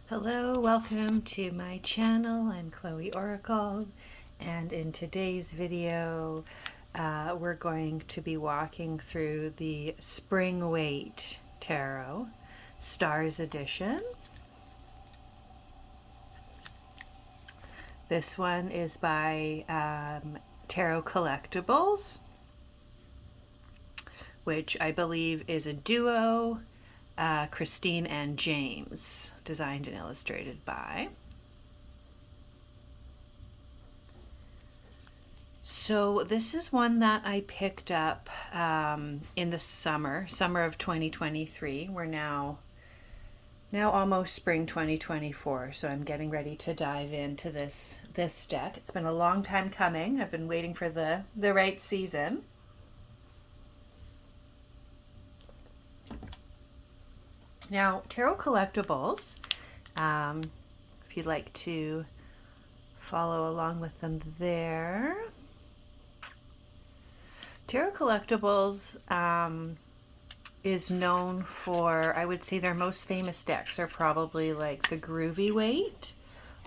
Hello, welcome to my channel. I'm Chloe Oracle, and in today's video we're going to be walking through the Spring Waite Tarot Stars Edition. This one is by Tarot Collectibles, which I believe is a duo, Christine and James, designed and illustrated by. So this is one that I picked up in the summer of 2023. We're now almost spring 2024, so I'm getting ready to dive into this deck. It's been a long time coming. I've been waiting for the right season. Now, Tarot Collectibles, if you'd like to follow along with them there. Tarot Collectibles is known for, I would say their most famous decks are probably like the Groovy Waite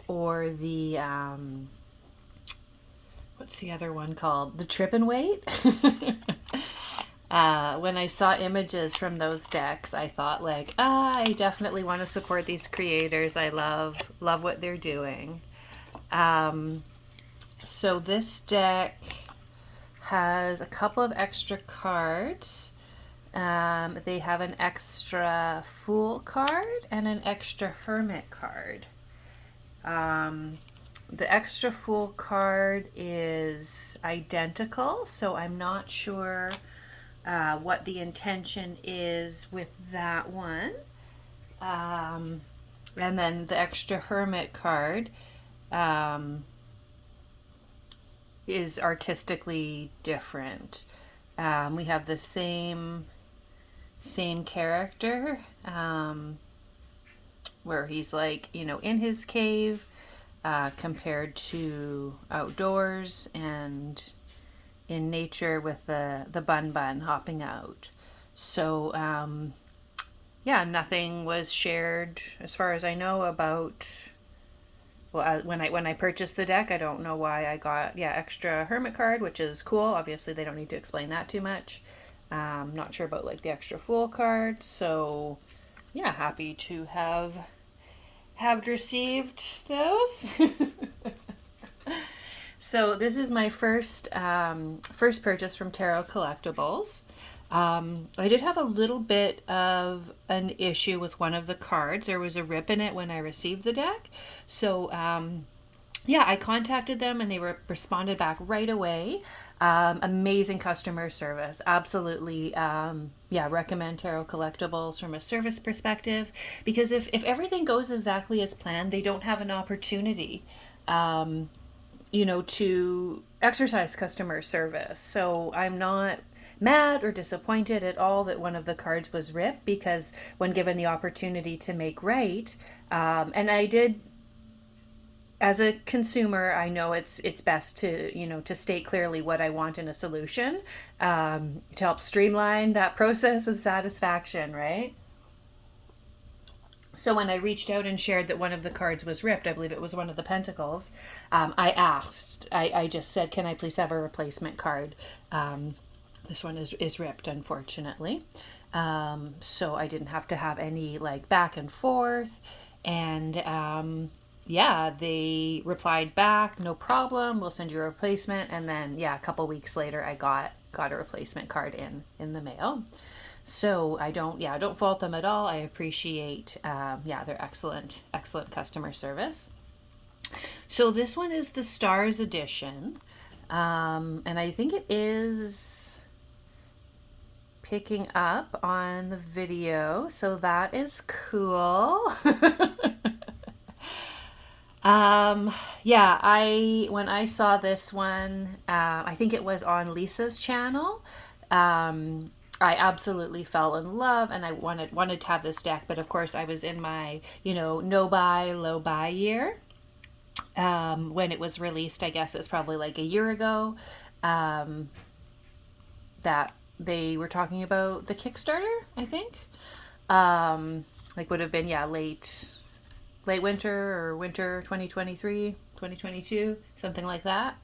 or the, what's the other one called? The Trippin' Waite. When I saw images from those decks, I thought like, I definitely want to support these creators. I love what they're doing. So this deck has a couple of extra cards. They have an extra Fool card and an extra Hermit card. The extra Fool card is identical, so I'm not sure what the intention is with that one. And then the extra Hermit card is artistically different. We have the same character, where he's like, in his cave, compared to outdoors and in nature with the bun hopping out. So yeah, nothing was shared as far as I know about, well, when I purchased the deck. I don't know why I got extra Hermit card, which is cool. Obviously they don't need to explain that too much. Not sure about like the extra Fool card, so yeah, happy to have received those. So this is my first purchase from Tarot Collectibles. I did have a little bit of an issue with one of the cards. There was a rip in it when I received the deck. So yeah, I contacted them and they responded back right away. Amazing customer service. Absolutely, yeah, recommend Tarot Collectibles from a service perspective, because if everything goes exactly as planned, they don't have an opportunity to exercise customer service. So I'm not mad or disappointed at all that one of the cards was ripped, because when given the opportunity to make right, and I did, as a consumer, I know it's best to to state clearly what I want in a solution, to help streamline that process of satisfaction, right? So when I reached out and shared that one of the cards was ripped, I believe it was one of the Pentacles, I just said, can I please have a replacement card? This one is ripped, unfortunately. So I didn't have to have any like back and forth. And yeah, they replied back, no problem, we'll send you a replacement. And then yeah, a couple weeks later, I got a replacement card in the mail. So I don't fault them at all. I appreciate, their excellent customer service. So this one is the Stars Edition. And I think it is picking up on the video. So that is cool. Yeah, when I saw this one, I think it was on Lisa's channel. I absolutely fell in love, and I wanted to have this deck, but of course I was in my, no buy, low buy year. When it was released, I guess it's probably like a year ago, that they were talking about the Kickstarter, I think. Like would have been, late late winter or winter 2023, 2022, something like that.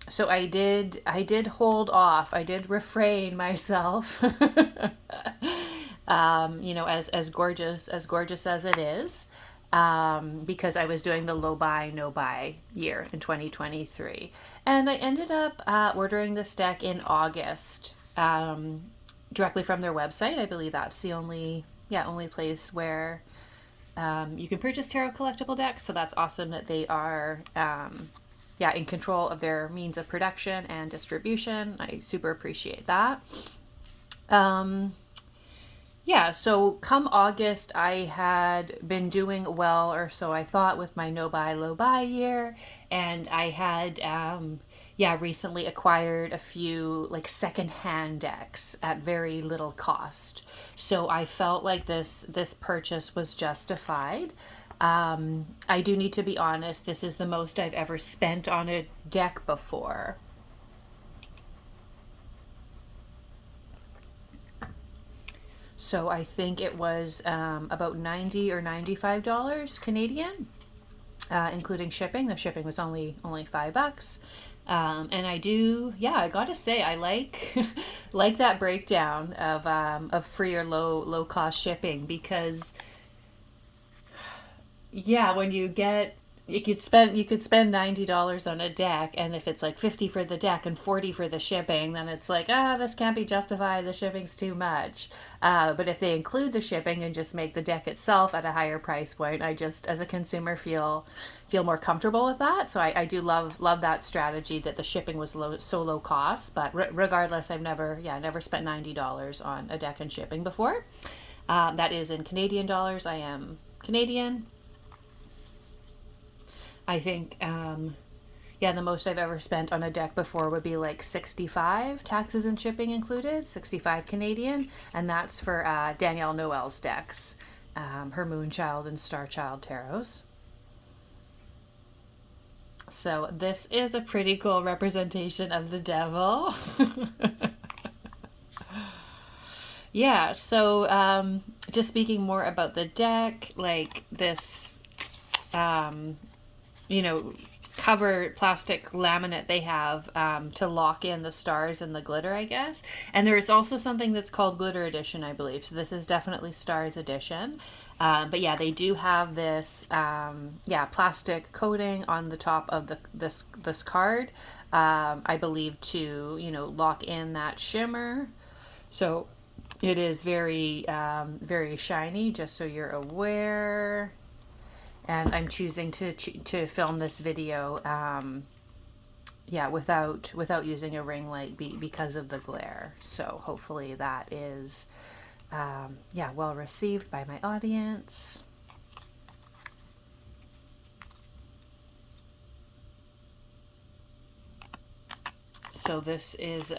So I did hold off. I did refrain myself. As gorgeous as it is, because I was doing the low buy, no buy year in 2023. And I ended up ordering this deck in August, directly from their website. I believe that's the only place where you can purchase tarot collectible decks. So that's awesome that they are in control of their means of production and distribution. I super appreciate that. So come August, I had been doing well, or so I thought, with my no buy, low buy year. And I had, recently acquired a few like secondhand decks at very little cost. So I felt like this purchase was justified. I do need to be honest, this is the most I've ever spent on a deck before. So I think it was about $90 or $95 Canadian, including shipping. The shipping was only $5. And I gotta say, I like like that breakdown of free or low cost shipping, because when you could spend $90 on a deck, and if it's like $50 for the deck and $40 for the shipping, then it's like, this can't be justified, the shipping's too much. But if they include the shipping and just make the deck itself at a higher price point, I just, as a consumer, feel more comfortable with that. So I do love that strategy, that the shipping was so low cost. But regardless, I've never spent $90 on a deck and shipping before. That is in Canadian dollars. I am Canadian. I think, the most I've ever spent on a deck before would be like 65, taxes and shipping included, 65 Canadian. And that's for Danielle Noel's decks, her Moonchild and Starchild tarots. So this is a pretty cool representation of the devil. So just speaking more about the deck, like this, cover plastic laminate they have to lock in the stars and the glitter, I guess. And there is also something that's called Glitter Edition, I believe. So this is definitely Stars Edition. They do have this plastic coating on the top of this card, I believe, to lock in that shimmer. So it is very very shiny, just so you're aware. And I'm choosing to film this video, without using a ring light because of the glare. So hopefully that is, well received by my audience. So this is,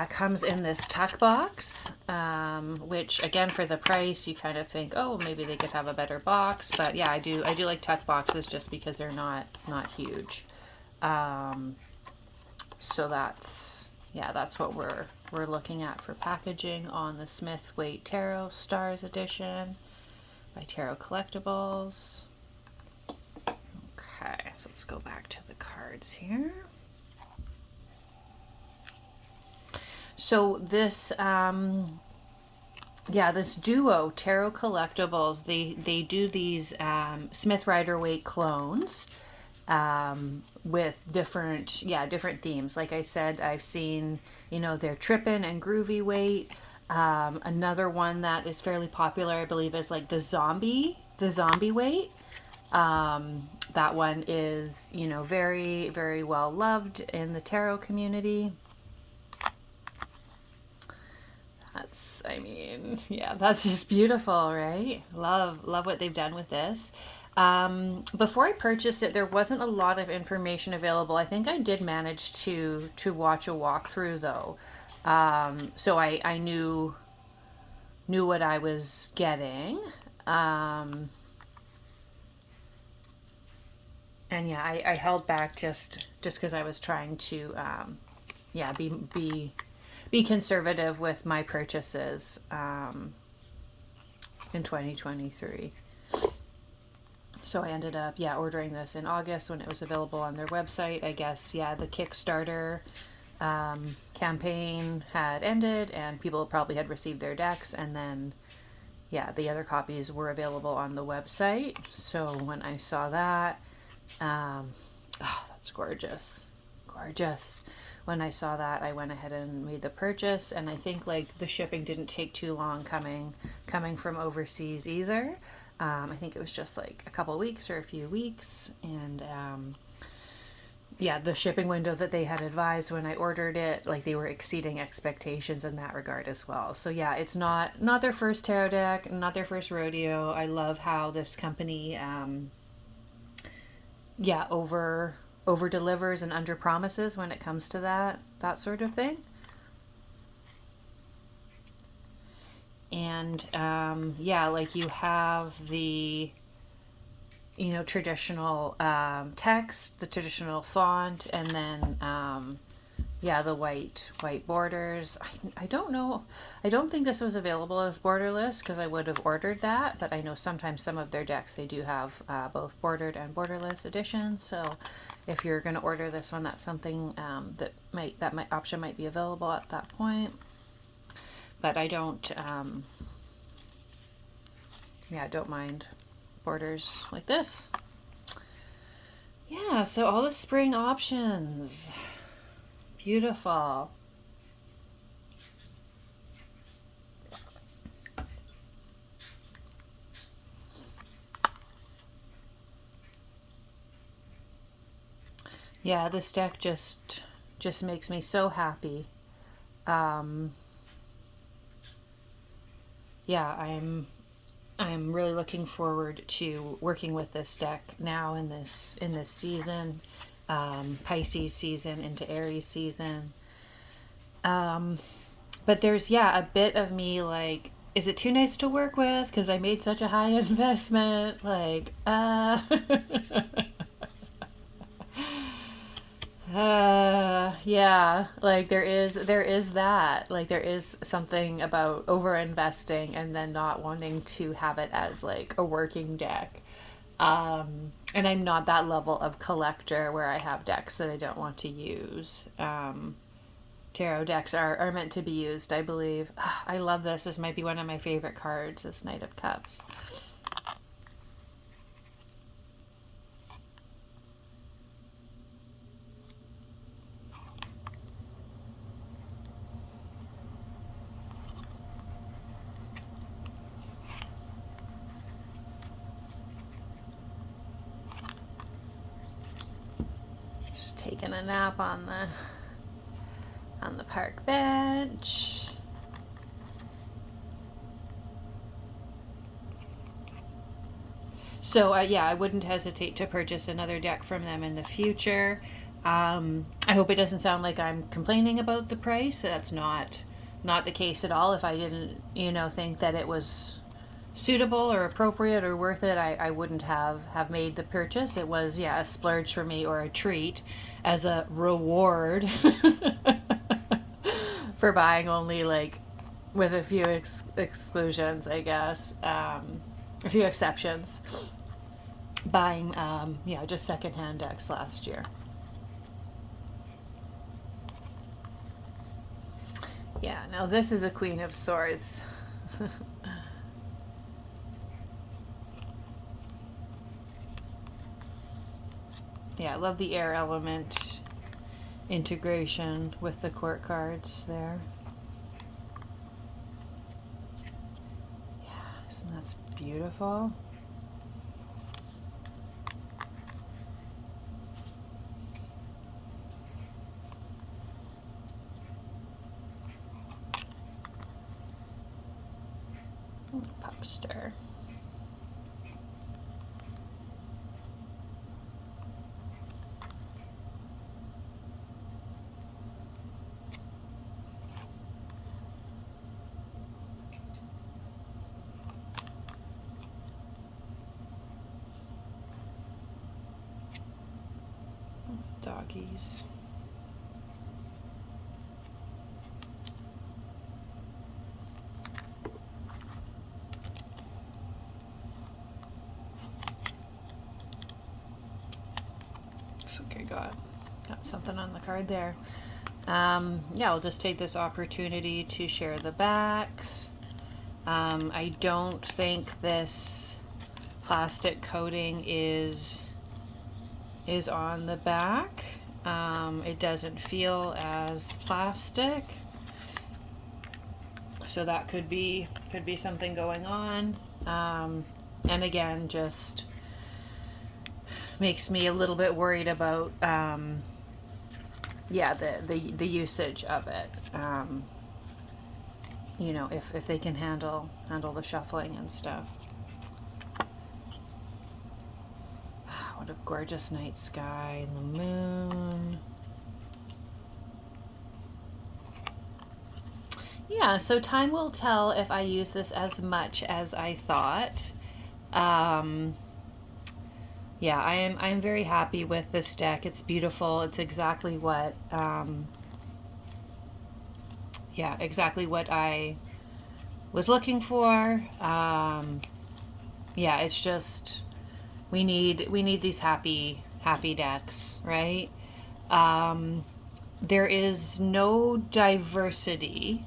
comes in this tuck box, which, again, for the price, you kind of think, oh, maybe they could have a better box. But yeah, I do like tuck boxes, just because they're not huge. So that's what we're looking at for packaging on the Spring Waite Tarot Stars Edition by Tarot Collectibles. Okay, so let's go back to the cards here. So this, this duo, Tarot Collectibles, they do these Smith Rider-Waite clones with different themes. Like I said, I've seen, their Trippin' and Groovy Weight. Another one that is fairly popular, I believe, is like the Zombie Weight. That one is, very, very well loved in the tarot community. That's just beautiful, right? Love what they've done with this. Before I purchased it, there wasn't a lot of information available. I think I did manage to watch a walkthrough, though. So I knew what I was getting. And I held back just because I was trying to be conservative with my purchases. in 2023. So I ended up, ordering this in August when it was available on their website. I guess, the Kickstarter campaign had ended and people probably had received their decks, and then the other copies were available on the website. So when I saw that, that's gorgeous. When I saw that, I went ahead and made the purchase, and I think like the shipping didn't take too long coming from overseas either. I think it was just like a couple weeks or a few weeks, and the shipping window that they had advised when I ordered it, like they were exceeding expectations in that regard as well. So it's not their first tarot deck, not their first rodeo. I love how this company over delivers and under promises when it comes to that sort of thing. And like you have the traditional text, the traditional font, and then the white borders. I don't know. I don't think this was available as borderless because I would have ordered that, but I know sometimes some of their decks, they do have both bordered and borderless editions. So if you're going to order this one, that's something that option might be available at that point. But I don't don't mind borders like this. So all the spring options. Beautiful. This deck just makes me so happy. I'm really looking forward to working with this deck now in this season, Pisces season into Aries season. But there's a bit of me like, is it too nice to work with because I made such a high investment? Like, like there is that, like there is something about over investing and then not wanting to have it as like a working deck. And I'm not that level of collector where I have decks that I don't want to use. Tarot decks are meant to be used, I believe. I love this. This might be one of my favorite cards, this Knight of Cups. Just taking a nap on the park bench. So I wouldn't hesitate to purchase another deck from them in the future. I hope it doesn't sound like I'm complaining about the price. That's not the case at all. If I didn't, think that it was suitable or appropriate or worth it, I wouldn't have made the purchase. It was a splurge for me, or a treat as a reward for buying, only like with a few exclusions, I guess, a few exceptions, buying just secondhand decks last year. Now this is a Queen of Swords. I love the air element integration with the court cards there. Isn't that beautiful? Pupster. Doggies. got something on the card there. Yeah, I'll just take this opportunity to share the backs. I don't think this plastic coating is on the back. It doesn't feel as plastic, so that could be something going on. And again, just makes me a little bit worried about yeah, the usage of it. You know, if they can handle the shuffling and stuff. What a gorgeous night sky and the moon. Yeah, so time will tell if I use this as much as I thought. Yeah, I'm very happy with this deck. It's beautiful. It's exactly what yeah, exactly what I was looking for. Yeah, it's just we need these happy decks, right? There is no diversity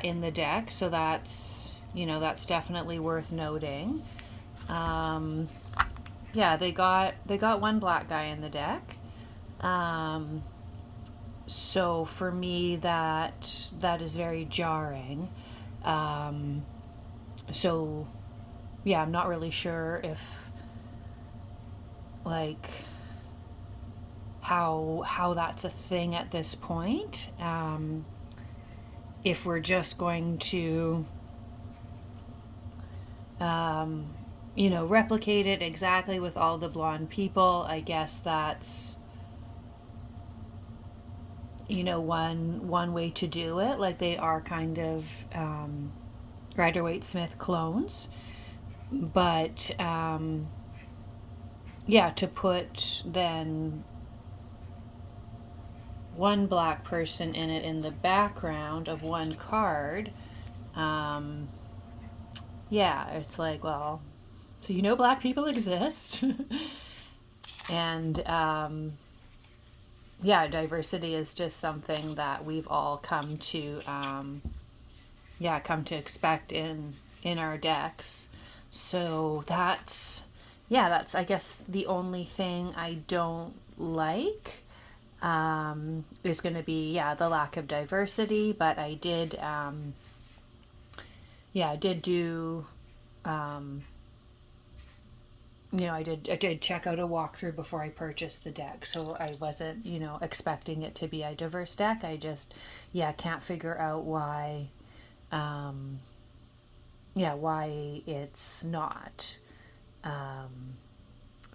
in the deck, so that's, you know, that's definitely worth noting. Yeah, they got one black guy in the deck. So for me, that is very jarring. So yeah, I'm not really sure if, like, how that's a thing at this point. If we're just going to you know, replicate it exactly with all the blonde people, I guess that's, you know, one way to do it. Like, they are kind of Rider-Waite-Smith clones, but yeah, to put then one black person in it in the background of one card, yeah, it's like, well, so you know black people exist. And yeah, diversity is just something that we've all come to yeah, come to expect in our decks. So that's, yeah, that's, I guess, the only thing I don't like is going to be, yeah, the lack of diversity. But I did yeah, I did do you know, I did check out a walkthrough before I purchased the deck, so I wasn't, you know, expecting it to be a diverse deck. I just, yeah, can't figure out why, yeah, why it's not,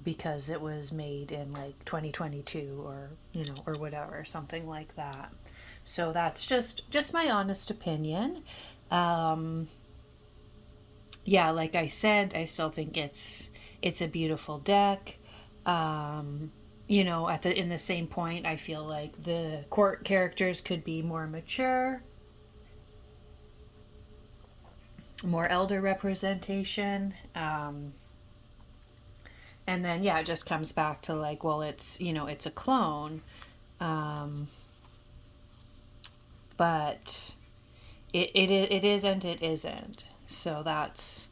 because it was made in like 2022 or, you know, or whatever, something like that. So that's just my honest opinion. Yeah, like I said, I still think it's a beautiful deck. You know, in the same point, I feel like the court characters could be more mature, more elder representation. And then, yeah, it just comes back to like, well, it's, you know, it's a clone. But it is and it isn't. So that's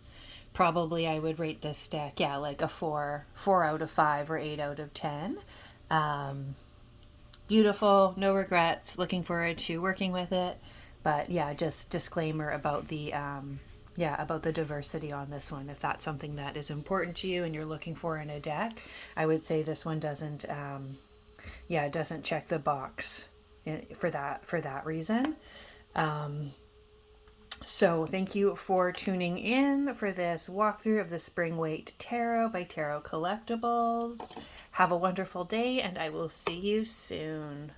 probably, I would rate this deck, yeah, like a 4 out of 5 or 8 out of 10. Beautiful, no regrets, looking forward to working with it. But yeah, just disclaimer about the yeah, about the diversity on this one. If that's something that is important to you and you're looking for in a deck, I would say this one doesn't yeah, it doesn't check the box for that reason. So thank you for tuning in for this walkthrough of the Spring Waite Tarot by Tarot Collectibles. Have a wonderful day, and I will see you soon.